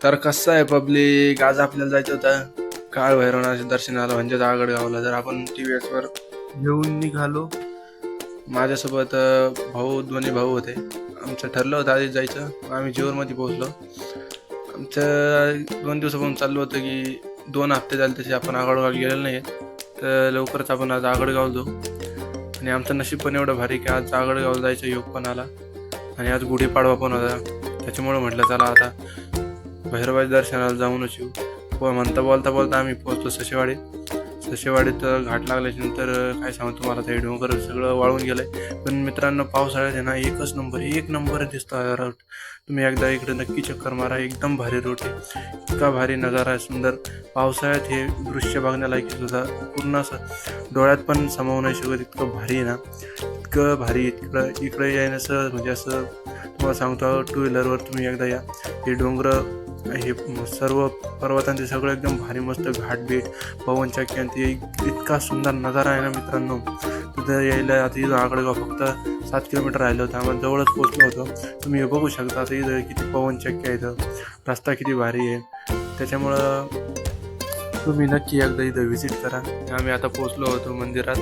तर कसं आहे पब्लिक, आज आपल्याला जायचं होतं काळ भैरवनाच्या दर्शनाला म्हणजे आगडगावला. जर आपण TVS वर घेऊन निघालो. माझ्यासोबत दोन्ही भाऊ होते. आमचं ठरलं होतं आधीच जायचं. आम्ही जेऊरमध्ये पोहोचलो. आमचं 2 दिवसापासून चाललं होतं की 2 हप्ते झाले तसे आपण आगडगाव गेलेलो नाही. तर लवकरच आपण आज आगडगाव जाऊ. आणि आमचं नशीब पण एवढं भारी की आज आगडगावला जायचं योग पण आला. आणि आज गुढीपाडवा पण होता. त्याच्यामुळं म्हटलं चला आता भैरवाच्या दर्शनाला जाऊनच येऊ. म्हणता बोलता आम्ही पोहोचलो सशेवाडीत घाट लागल्याच्या नंतर काय सांगू तुम्हाला, ते डोंगर सगळं वाळून गेलंय. पण मित्रांनो, पावसाळ्यात आहे ना एक नंबर दिसतो रोड. तुम्ही एकदा इकडे नक्की चक्कर मारा. एकदम भारी रोड आहे, इतका भारी नजारा आहे, सुंदर. पावसाळ्यात हे दृश्य बघण्यालायक सुद्धा पूर्ण असं डोळ्यात पण सामावू नाही शकत, इतकं भारी आहे ना, इतकं भारी. इकडे यायचं म्हणजे असं तुम्हाला सांगतो, 2 व्हीलरवर तुम्ही एकदा या. हे डोंगर, हे सर्व पर्वतांचे सगळं एकदम भारी मस्त घाटबीट, पवन चक्की, आणि ते इतका सुंदर नजारा आहे ना मित्रांनो. तिथं यायला आता इथं आगडगाव फक्त 7 किलोमीटर राहिलं होतं, आम्हाला जवळच पोहोचलो होतो. तुम्ही हे बघू शकता आता इथं किती पवन चक्की आहे, इथं रस्ता किती भारी आहे. त्याच्यामुळं तुम्ही नक्की एकदा इथं व्हिजिट करा. आम्ही आता पोहोचलो होतो मंदिरात,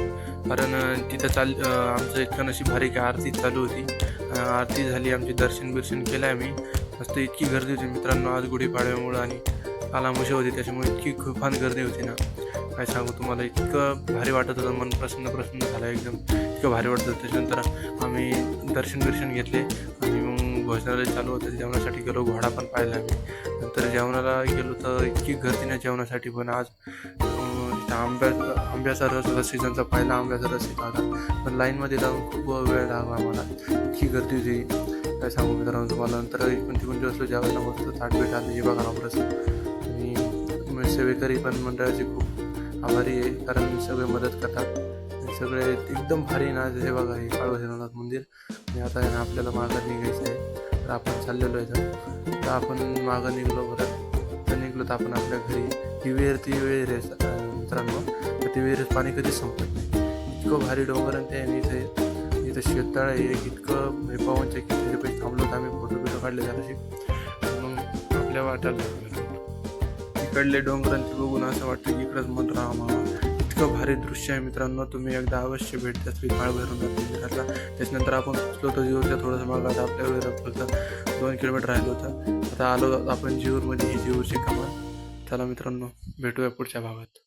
कारण तिथं आमचं इतकं नशीब भारी की आरती चालू होती. आरती झाली, आमचे दर्शन केलं आम्ही. मस्त इतकी गर्दी होती मित्रांनो आज गुढीपाडव्यामुळं, आणि आलामुशी होती त्याच्यामुळे इतकी खूप गर्दी होती ना, काय सांगू तुम्हाला. इतकं भारी वाटत होतं, मन प्रसन्न झालं एकदम, इतकं भारी वाटत होतं. त्याच्यानंतर आम्ही दर्शन घेतले आणि मग भोजनालय चालू होतं, जेवणासाठी गेलो. घोडा पण पाहिला आम्ही. नंतर जेवणाला गेलो तर इतकी गर्दी नाही जेवणासाठी. पण आज आंब्याचा रस होता, सीझनचा पहिला आंब्याचा रस होता. पण लाईनमध्ये जाऊन खूप वेळ लागला आम्हाला, इतकी गर्दी होती काय सांगू मित्रांनो तुम्हाला. नंतर इकडून तिकडून जेवलो, जेवायला मस्त ताटबीट आले. हे बघा आमरस. आणि सेवेकरी पण मंडळाचे खूप आभारी आहे, कारण सगळे मदत करतात. सगळे एकदम भारी ना. हे बघा, हे काळभैरवनाथ मंदिर. आणि आता आहे ना आपल्याला मागं निघायचं आहे, तर आपण चाललेलो आहे. तर आपण मागं निघलो तर आपण आपल्या घरी. ही वेळ आहे मित्रांनो. तर ती विहीर पाणी कधीच संपत नाही, इतकं भारी डोंगर. आणि ते इथं शेततळ आहे, इतकं पवन चक्की. त्याच्यापैकी थांबलो तर आम्ही फोटो काढले जराशी. मग आपल्या वाटायला इकडले डोंगर ते बघून असं वाटतं की इकडंच मन राहावं. इतकं भारी दृश्य आहे मित्रांनो, तुम्ही एकदा अवश्य भेट द्या श्री काळभैरवनाथ मंदिरातला. त्याच्यानंतर आपण पोचलो होतो जेऊरच्या थोडंसं मागं, आपल्या फक्त 2 किलोमीटर राहिलं होतं. आता आलो आपण जेऊरमध्ये, ही जेऊरची कमान. चला मित्रांनो, भेटूया पुढच्या भागात.